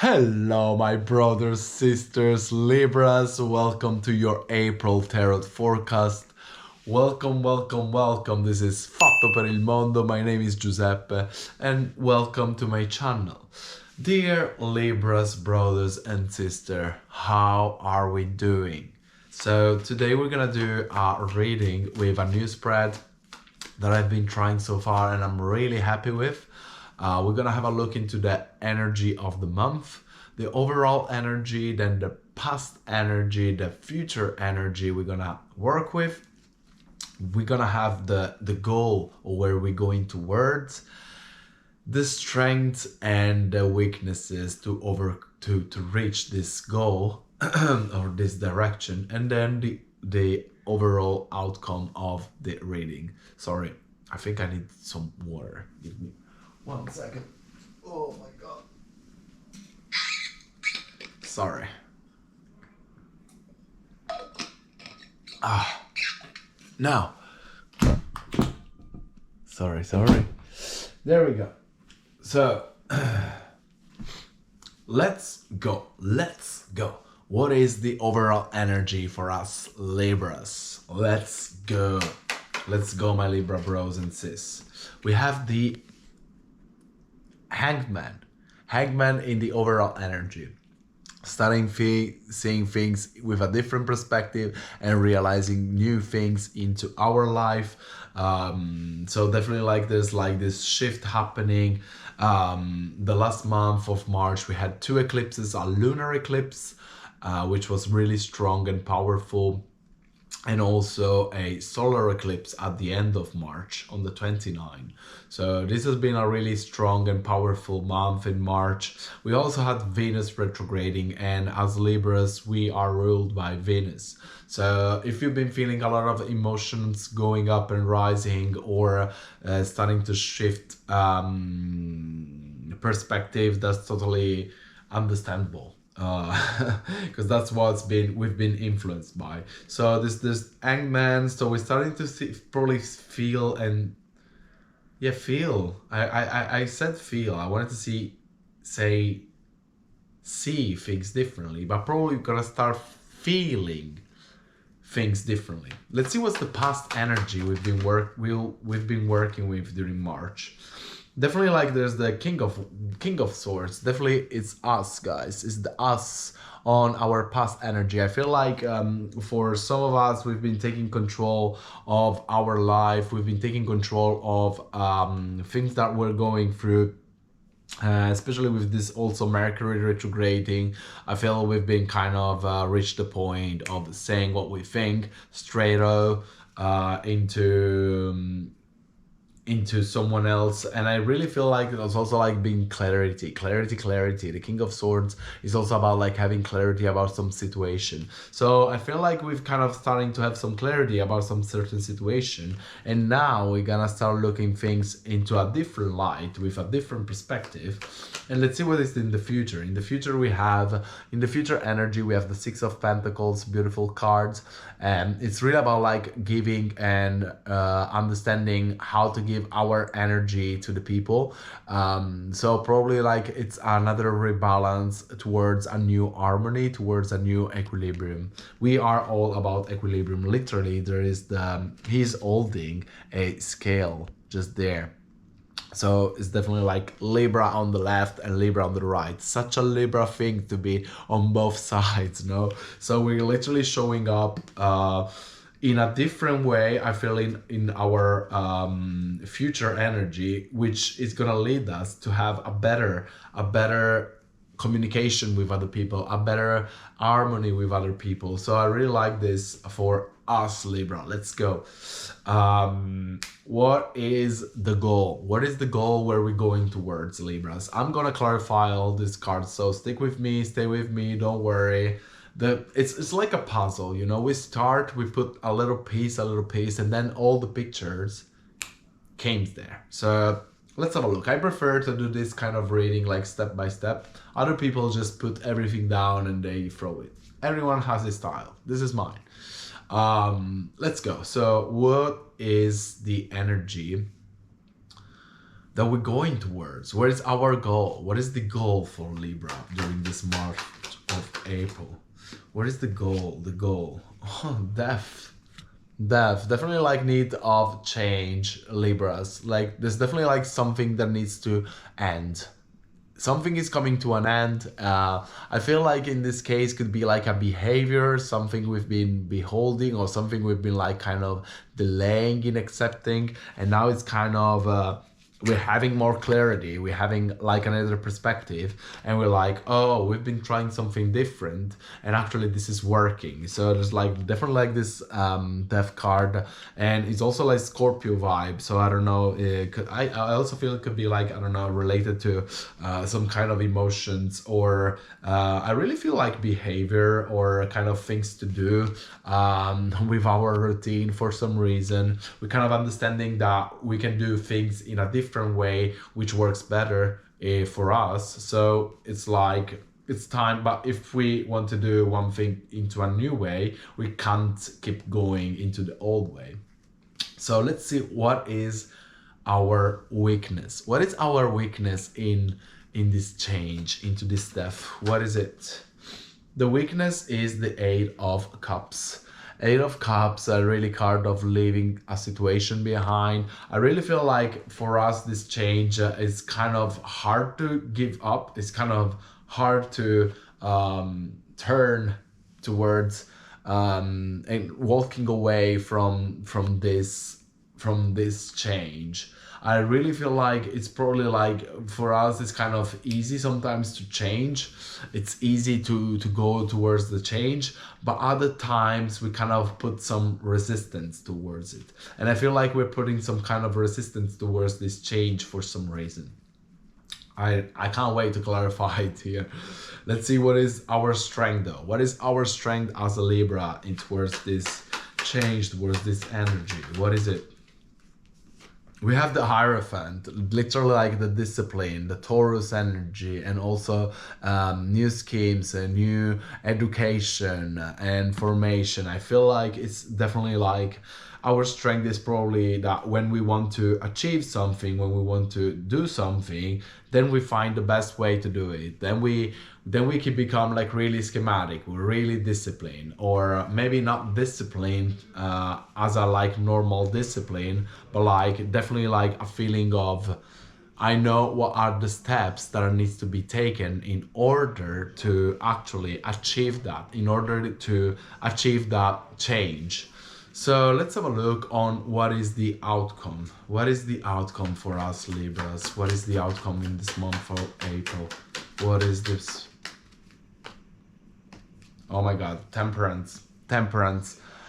Hello, my brothers, sisters, Libras. Welcome to your April Tarot forecast. Welcome. This is Fatto per il Mondo. My name is Giuseppe, and welcome to my channel. Dear Libras, brothers and sisters, how are we doing? So, today we're gonna do a reading with a new spread that I've been trying so far and I'm really happy with. We're gonna have a look into the energy of the month, the overall energy, then the past energy, the future energy we're gonna work with. We're gonna have the goal or where we're going towards, the strengths and the weaknesses to reach this goal or this direction, and then the overall outcome of the reading. Sorry, I think I need some water. Give me 1 second. Oh my god. Sorry. Now. Sorry. There we go. So, let's go. What is the overall energy for us Libras? Let's go, my Libra bros and sis. We have the Hangman in the overall energy. Starting seeing things with a different perspective and realizing new things into our life. So definitely there's this shift happening. The last month of March we had 2 eclipses, a lunar eclipse, which was really strong and powerful, and also a solar eclipse at the end of March on the 29th. So this has been a really strong and powerful month in March. We also had Venus retrograding, and as Libras we are ruled by Venus. So if you've been feeling a lot of emotions going up and rising, or starting to shift perspective, that's totally understandable. Because that's what's we've been influenced by. So this Hangman, so we're starting to probably feel and feel. I said feel. I wanted to see things differently, but probably we're gonna start feeling things differently. Let's see what's the past energy we've been working with during March. Definitely there's the King of Swords. Definitely it's us, guys. It's the us on our past energy. I feel like for some of us, we've been taking control of our life. We've been taking control of things that we're going through. Especially with this also Mercury retrograding, I feel we've been kind of reached the point of saying what we think straight up into someone else. And I really feel like it was also being clarity. The King of Swords is also about having clarity about some situation. So I feel like we've kind of starting to have some clarity about some certain situation, and now we're gonna start looking things into a different light with a different perspective. And let's see what is in the future. In the future energy we have the 6 of Pentacles, beautiful cards, and it's really about giving and understanding how to give our energy to the people. So probably it's another rebalance towards a new harmony, towards a new equilibrium. We are all about equilibrium. Literally there is he's holding a scale just there. So it's definitely Libra on the left and Libra on the right. Such a Libra thing to be on both sides, no? So we're literally showing up in a different way, I feel, in our future energy, which is gonna lead us to have a better communication with other people, a better harmony with other people. So I really like this for us, Libra. Let's go. What is the goal? What is the goal where we're going towards, Libras? I'm gonna clarify all these cards, so stick with me, stay with me, don't worry. It's like a puzzle, you know. We put a little piece, and then all the pictures came there. So let's have a look. I prefer to do this kind of reading step by step. Other people just put everything down and they throw it. Everyone has his style. This is mine. Let's go. So what is the energy that we're going towards. Where is our goal? What is the goal for Libra during this month of April? What is the goal? The goal. Oh, definitely like need of change, Libras. Like there's definitely like something that needs to end. Something is coming to an end. I feel like in this case could be like a behavior, something we've been beholding, or something we've been like kind of delaying in accepting, and now it's kind of we're having more clarity, we're having like another perspective, and we're like, oh, we've been trying something different, and actually this is working. So there's like definitely like this death card, and it's also like Scorpio vibe. So I don't know, I also feel it could be like, I don't know, related to some kind of emotions, or I really feel like behavior or kind of things to do with our routine. For some reason we're kind of understanding that we can do things in a different way which works better for us. So it's like it's time, but if we want to do one thing into a new way, we can't keep going into the old way. So let's see, what is our weakness? What is our weakness in this change, into this step? What is it? The weakness is the Eight of Cups. Eight of Cups, a really card of leaving a situation behind. I really feel like for us this change is kind of hard to give up. It's kind of hard to turn towards and walking away from this change. I really feel like it's probably like for us it's kind of easy sometimes to change. It's easy to go towards the change, but other times we kind of put some resistance towards it. And I feel like we're putting some kind of resistance towards this change for some reason. I can't wait to clarify it here. Let's see, what is our strength though? What is our strength as a Libra in towards this change, towards this energy? What is it? We have the Hierophant, literally like the discipline, the Taurus energy, and also new schemes and new education and formation. I feel like it's definitely like our strength is probably that when we want to achieve something, when we want to do something, then we find the best way to do it. Then we can become like really schematic, we're really disciplined, or maybe not disciplined as a like normal discipline, but like definitely like a feeling of, I know what are the steps that needs to be taken in order to actually achieve that, in order to achieve that change. So let's have a look on what is the outcome. What is the outcome for us Libras? What is the outcome in this month of April? What is this? Oh my God, temperance,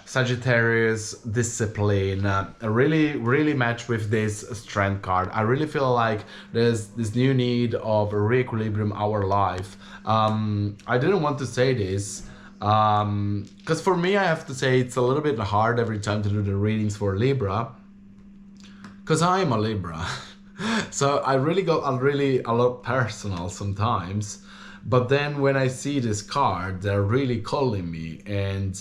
Sagittarius, discipline, really match with this strength card. I really feel like there's this new need of re-equilibrium our life. I didn't want to say this, because for me, I have to say it's a little bit hard every time to do the readings for Libra, because I am a Libra. So I really got a lot personal sometimes. But then when I see this card, they're really calling me. And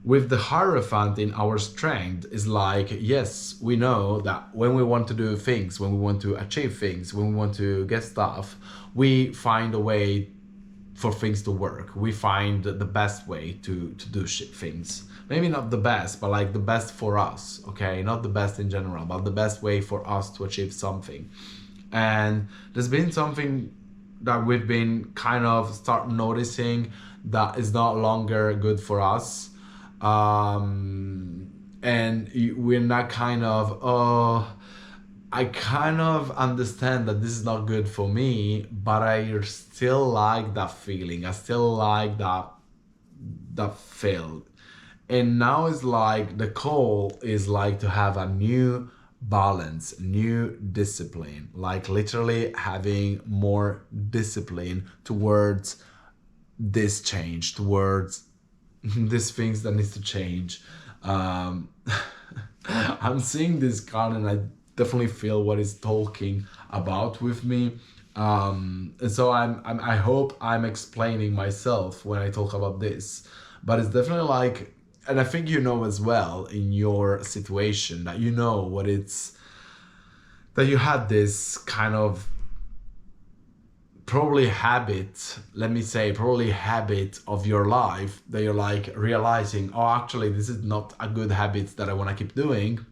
with the Hierophant in our strength is like, yes, we know that when we want to do things, when we want to achieve things, when we want to get stuff, we find a way for things to work. We find the best way to do things. Maybe not the best, but like the best for us, okay? Not the best in general, but the best way for us to achieve something. And there's been something that we've been kind of start noticing that is not longer good for us. And we're not kind of, oh, I kind of understand that this is not good for me, but I still like that feeling. I still like that feel. And now it's like the call is like to have a new balance, new discipline, like literally having more discipline towards this change, towards these things that needs to change. I'm seeing this card and I definitely feel what it's talking about with me. And so I hope I'm explaining myself when I talk about this, but it's definitely like, and I think you know as well in your situation that you know what it's, that you had this kind of probably habit, let me say, probably habit of your life that you're like realizing, oh, actually, this is not a good habit that I want to keep doing.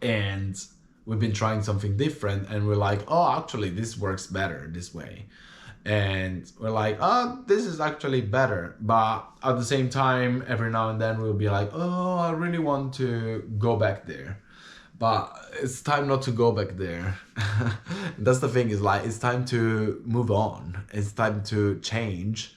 And we've been trying something different and we're like, oh, actually, this works better this way. And we're like, oh, this is actually better. But at the same time, every now and then we'll be like, oh, I really want to go back there. But it's time not to go back there. That's the thing, is like, it's time to move on. It's time to change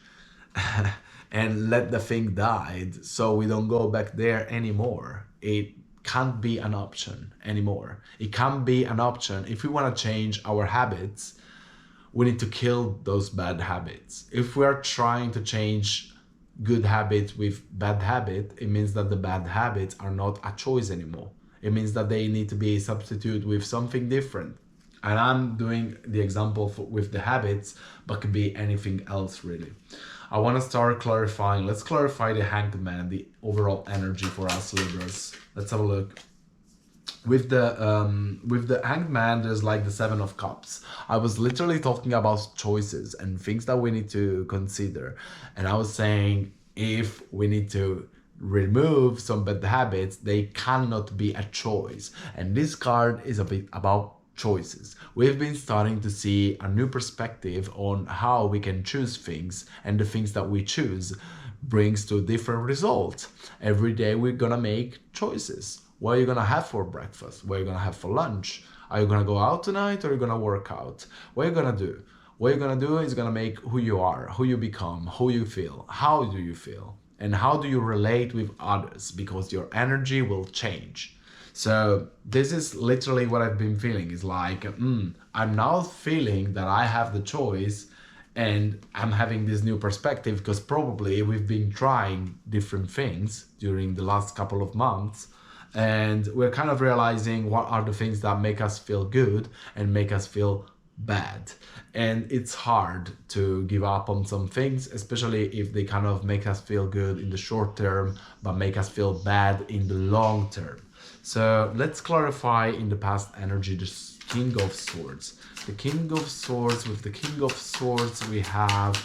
and let the thing die so we don't go back there anymore. It can't be an option anymore. It can't be an option. If we want to change our habits, we need to kill those bad habits. If we are trying to change good habits with bad habit, it means that the bad habits are not a choice anymore. It means that they need to be substituted with something different. And I'm doing the example with the habits, but could be anything else really. I want to start clarifying. Let's clarify the Hanged Man, the overall energy for us Libras. Let's have a look. With the Hanged Man, there's like the Seven of Cups. I was literally talking about choices and things that we need to consider. And I was saying, if we need to remove some bad habits, they cannot be a choice. And this card is a bit about choices. We've been starting to see a new perspective on how we can choose things, and the things that we choose brings to different results. Every day we're gonna make choices. What are you gonna have for breakfast? What are you gonna have for lunch? Are you gonna go out tonight, or are you gonna work out? What are you gonna do? What you're gonna do is gonna make who you are, who you become, who you feel. How do you feel? And how do you relate with others? Because your energy will change. So this is literally what I've been feeling. Is like, I'm now feeling that I have the choice, and I'm having this new perspective because probably we've been trying different things during the last couple of months, and we're kind of realizing what are the things that make us feel good and make us feel bad. And it's hard to give up on some things, especially if they kind of make us feel good in the short term but make us feel bad in the long term. So let's clarify in the past energy the King of Swords. The King of Swords, with the King of Swords we have,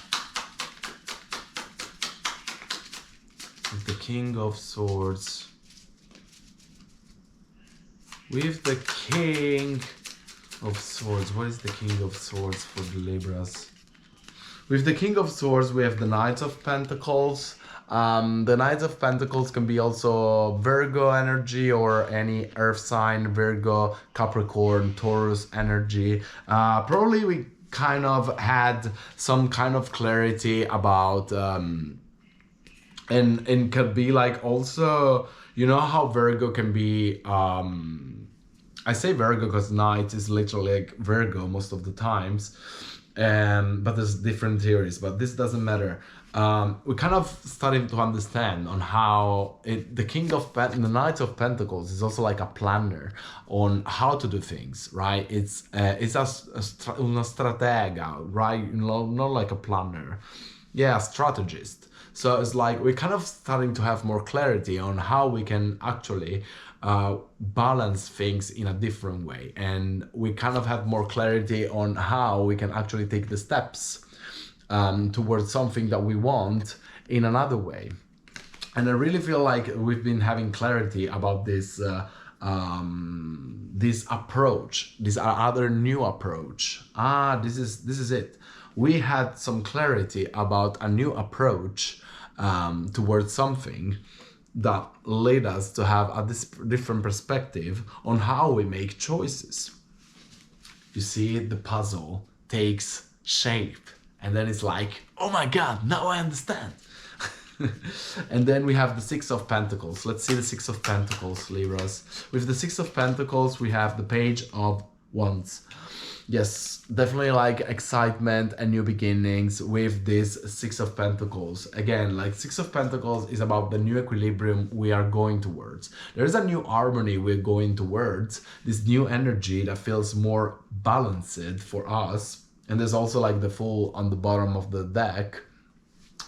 with the King of Swords, with the King of Swords. What is the King of Swords for the Libras? With the King of Swords we have the Knight of Pentacles. The Knight of Pentacles can be also Virgo energy, or any earth sign, Virgo, Capricorn, Taurus energy. Probably we kind of had some kind of clarity about and could be like, also, you know how Virgo can be, I say Virgo because Knight is literally like Virgo most of the times, but there's different theories, but this doesn't matter. We're kind of starting to understand on how the Knight of Pentacles is also like a planner on how to do things, right? It's una stratega, right? Not like a planner. Yeah, a strategist. So it's like we're kind of starting to have more clarity on how we can actually balance things in a different way. And we kind of have more clarity on how we can actually take the steps towards something that we want in another way. And I really feel like we've been having clarity about this this approach, this other new approach. This is it. We had some clarity about a new approach towards something that led us to have a different perspective on how we make choices. You see, the puzzle takes shape, and then it's like, oh my God, now I understand. And then we have the Six of Pentacles. Let's see the Six of Pentacles, Libras. With the Six of Pentacles, we have the Page of Wands. Yes, definitely like excitement and new beginnings with this Six of Pentacles. Again, like Six of Pentacles is about the new equilibrium we are going towards. There's a new harmony we're going towards, this new energy that feels more balanced for us. And there's also like the Fool on the bottom of the deck.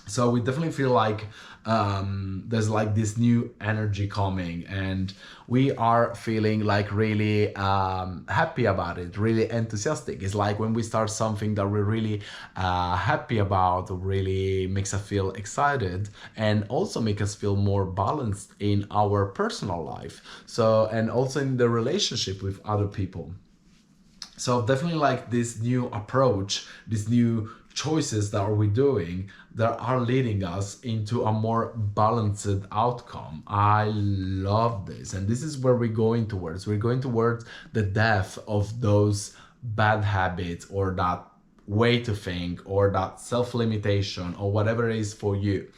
So we definitely feel like there's like this new energy coming, and we are feeling like really happy about it, really enthusiastic. It's like when we start something that we're really happy about, really makes us feel excited, and also make us feel more balanced in our personal life, so, and also in the relationship with other people. So definitely like this new approach, these new choices that are we doing that are leading us into a more balanced outcome. I love this, and this is where we're going towards. We're going towards the death of those bad habits, or that way to think, or that self-limitation, or whatever it is for you.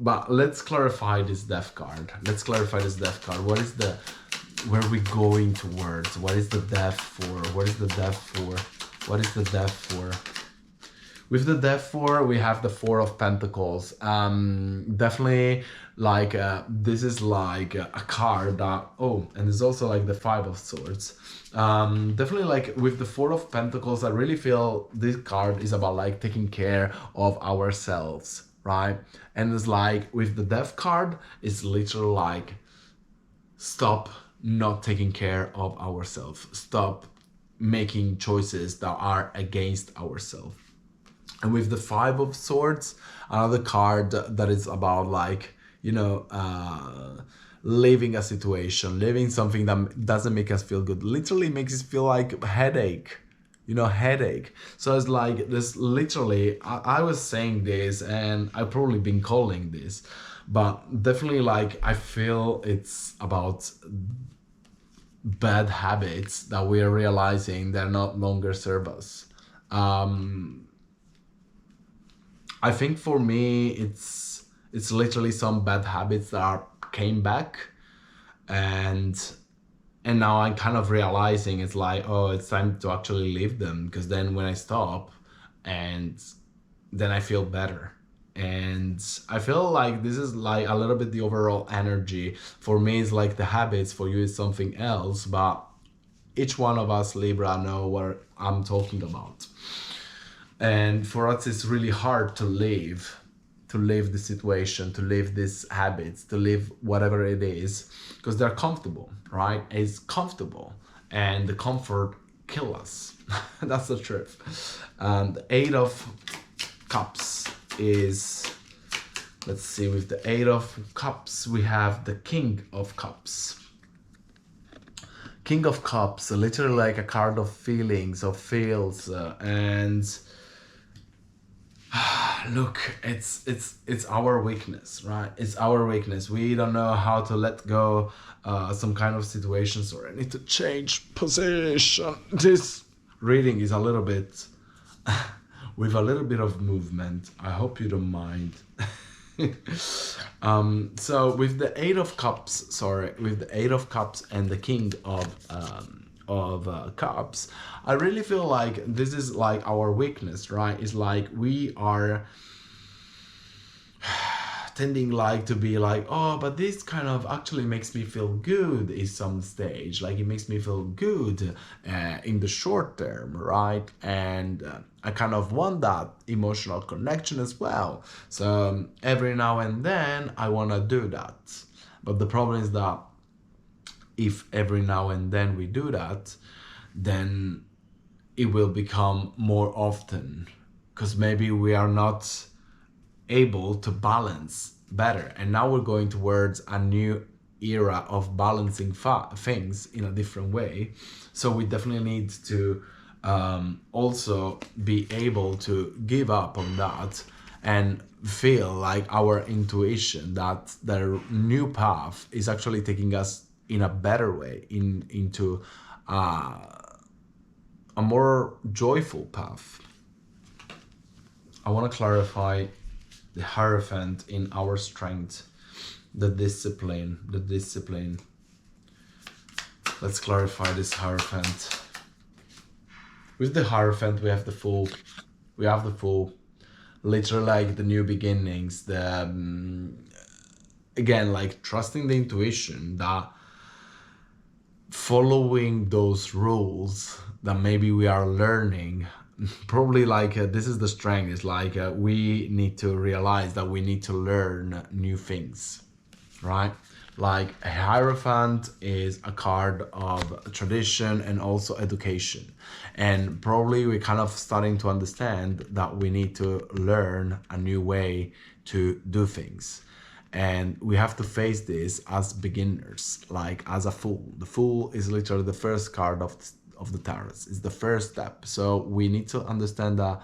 But let's clarify this death card. Let's clarify this death card. What is the, where are we going towards? What is the death for? What is the death for? What is the death for? With the death for, we have the Four of Pentacles. Definitely like this is like a card that, oh, and there's also like the Five of Swords. Definitely like with the Four of Pentacles, I really feel this card is about like taking care of ourselves, right? And it's like with the Death card, it's literally like stop not taking care of ourselves, stop making choices that are against ourselves. And with the Five of Swords, another card that is about like, you know, leaving a situation, leaving something that doesn't make us feel good, literally makes us feel like headache, you know, headache. So it's like this literally, I was saying this and I've probably been calling this, but definitely like I feel it's about bad habits that we are realizing they're not longer serve us. I think for me it's literally some bad habits that are, came back, and now I'm kind of realizing it's like, oh, it's time to actually leave them, because then when I stop, and then I feel better. And I feel like this is like a little bit the overall energy. For me, it's like the habits, for you is something else, but each one of us Libra know what I'm talking about. And for us it's really hard to leave the situation, to leave these habits, to leave whatever it is, because they're comfortable, right? It's comfortable, and the comfort kill us. That's the truth. The Eight of Cups is, let's see, with the Eight of Cups we have the King of Cups. King of Cups, literally like a card of feelings, of feels, and look, it's our weakness, right? It's our weakness. We don't know how to let go some kind of situations, or I need to change position. This reading is a little bit with a little bit of movement. I hope you don't mind. So with the Eight of Cups, sorry, with the Eight of Cups and the King of Cups, I really feel like this is like our weakness, right? It's like we are tending like to be like, oh, but this kind of actually makes me feel good in some stage, like it makes me feel good in the short term, right? And I kind of want that emotional connection as well, so every now and then I want to do that. But the problem is that if every now and then we do that, then it will become more often, because maybe we are not able to balance better. And now we're going towards a new era of balancing things in a different way. So we definitely need to also be able to give up on that and feel like our intuition, that the new path is actually taking us in a better way, into a more joyful path. I want to clarify the Hierophant in our strength, the discipline, the discipline. Let's clarify this Hierophant. With the Hierophant, we have the Fool. We have the Fool. Literally like the new beginnings, the again, like trusting the intuition, that following those rules that maybe we are learning probably like this is the strength. It's like we need to realize that we need to learn new things, right? Like a Hierophant is a card of tradition and also education. And probably we're kind of starting to understand that we need to learn a new way to do things. And we have to face this as beginners, like as a fool. The fool is literally the first card of the tarot. It's the first step. So we need to understand that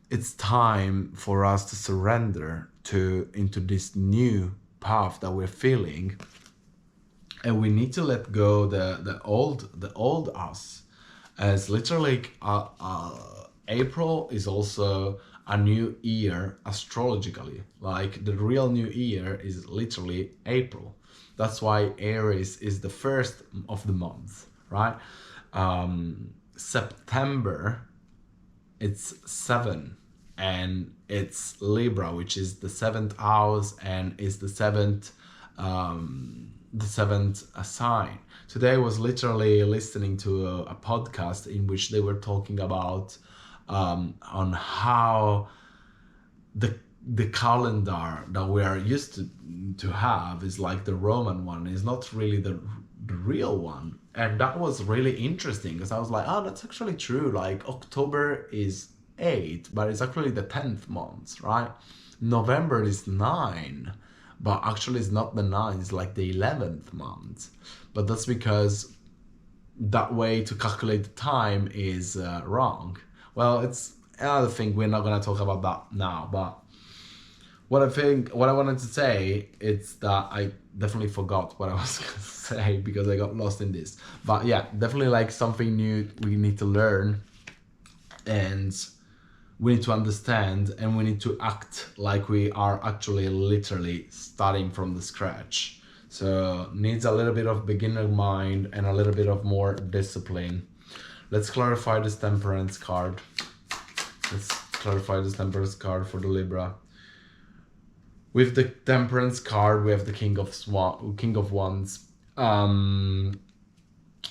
it's time for us to surrender into this new path that we're feeling, and we need to let go the old us. As literally April is also a new year astrologically. Like the real new year is literally April. That's why Aries is the first of the month, right? September, it's 7, and it's Libra, which is the seventh house and is the seventh sign. Today I was literally listening to a podcast in which they were talking about on how the calendar that we are used to have is like the Roman one, is not really the real one. And that was really interesting because I was like, oh, that's actually true. Like October is 8, but it's actually the 10th month, right? November is 9, but actually it's not the 9, it's like the 11th month. But that's because that way to calculate the time is wrong. Well, it's another thing, we're not going to talk about that now, but what I wanted to say, it's that I definitely forgot what I was going to say because I got lost in this. But yeah, definitely like something new we need to learn, and we need to understand, and we need to act like we are actually literally starting from the scratch. So needs a little bit of beginner mind and a little bit of more discipline. Let's clarify this Temperance card. Let's clarify this Temperance card for the Libra. With the Temperance card, we have the King of Wands.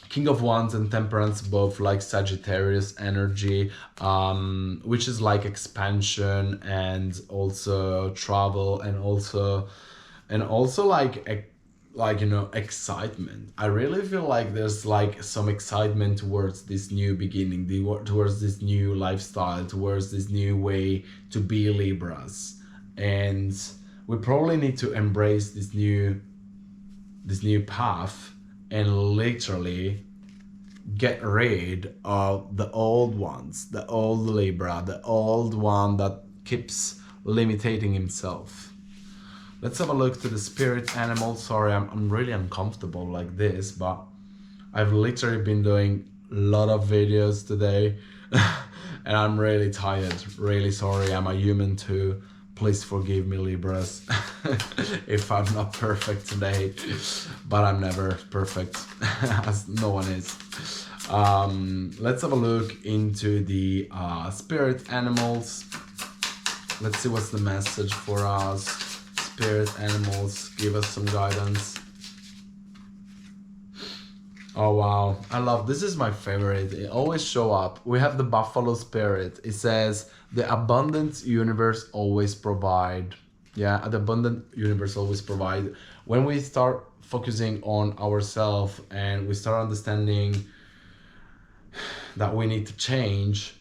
King of Wands and Temperance both like Sagittarius energy, which is like expansion and also travel, and also like you know, excitement. I really feel like there's like some excitement towards this new beginning, towards this new lifestyle, towards this new way to be Libras. And we probably need to embrace this new path and literally get rid of the old ones, the old Libra, the old one that keeps limiting himself. Let's have a look to the spirit animal. Sorry, I'm really uncomfortable like this, but I've literally been doing a lot of videos today and I'm really tired. Really sorry, I'm a human too. Please forgive me, Libras, if I'm not perfect today, but I'm never perfect, as no one is. Let's have a look into the spirit animals. Let's see what's the message for us. Spirit animals, give us some guidance. Oh wow, I love, this is my favorite. It always show up. We have the buffalo spirit. It says, the abundant universe always provide. Yeah, the abundant universe always provide. When we start focusing on ourselves and we start understanding that we need to change,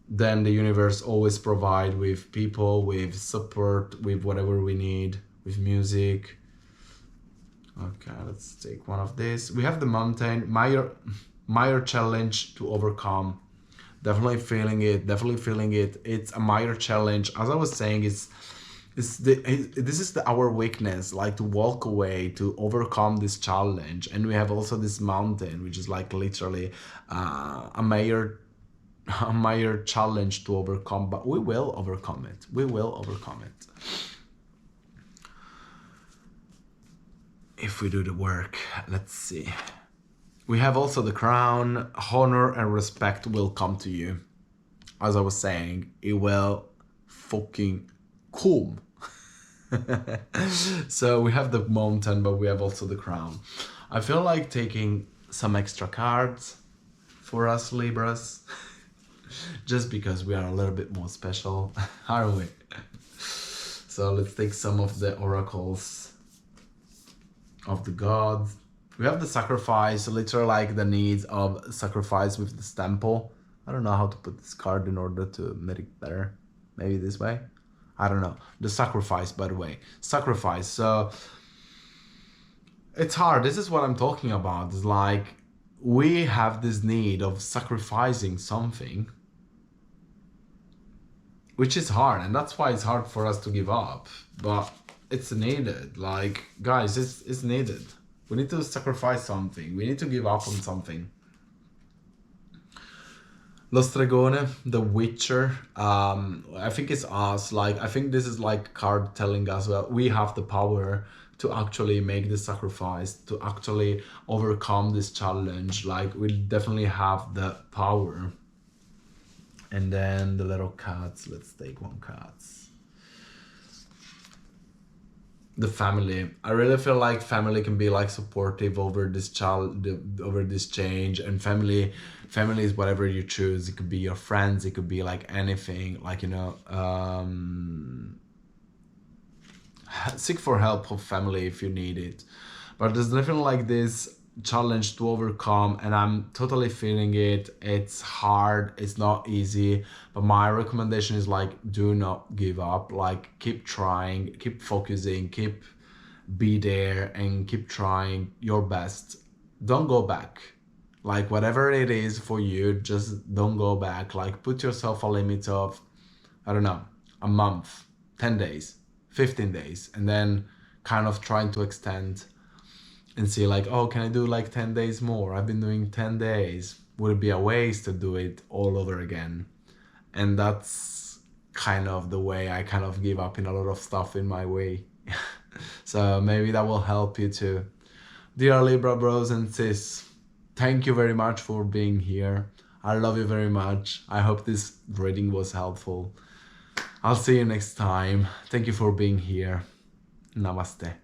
then the universe always provide with people, with support, with whatever we need, with music. Okay, let's take one of these. We have the mountain, Meyer challenge to overcome. Definitely feeling it. It's a Meyer challenge. As I was saying, this is our weakness, like to walk away, to overcome this challenge. And we have also this mountain, which is like literally a Meyer challenge to overcome, but we will overcome it. We will overcome it. If we do the work. Let's see. We have also the crown. Honor and respect will come to you. As I was saying, it will fucking come. So we have the mountain, but we have also the crown. I feel like taking some extra cards for us Libras. Just because we are a little bit more special, aren't we? So let's take some of the oracles of the gods. We have the sacrifice, literally like the needs of sacrifice with this temple. I don't know how to put this card in order to make it better. Maybe this way? I don't know. The sacrifice, by the way. Sacrifice. So it's hard. This is what I'm talking about. It's like we have this need of sacrificing something, which is hard, and that's why it's hard for us to give up. But it's needed. Like, guys, it's needed. We need to sacrifice something. We need to give up on something. Lo Stregone, the Witcher. I think it's us. Like, I think this is like card telling us that we have the power to actually make the sacrifice, to actually overcome this challenge. Like, we definitely have the power. And then the little cats. Let's take one cat. The family. I really feel like family can be like supportive over this over this change, and family is whatever you choose. It could be your friends, it could be like anything, like, you know, seek for help of family if you need it. But there's definitely like this challenge to overcome, and I'm totally feeling it. It's hard, it's not easy, but my recommendation is like, do not give up. Like, keep trying, keep focusing, keep be there, and keep trying your best. Don't go back. Like, whatever it is for you, just don't go back. Like, put yourself a limit of, I don't know, a month, 10 days, 15 days, and then kind of trying to extend and see like, oh, can I do like 10 days more? I've been doing 10 days. Would it be a waste to do it all over again? And that's kind of the way I kind of give up in a lot of stuff in my way. So maybe that will help you too. Dear Libra bros and sis, thank you very much for being here. I love you very much. I hope this reading was helpful. I'll see you next time. Thank you for being here. Namaste.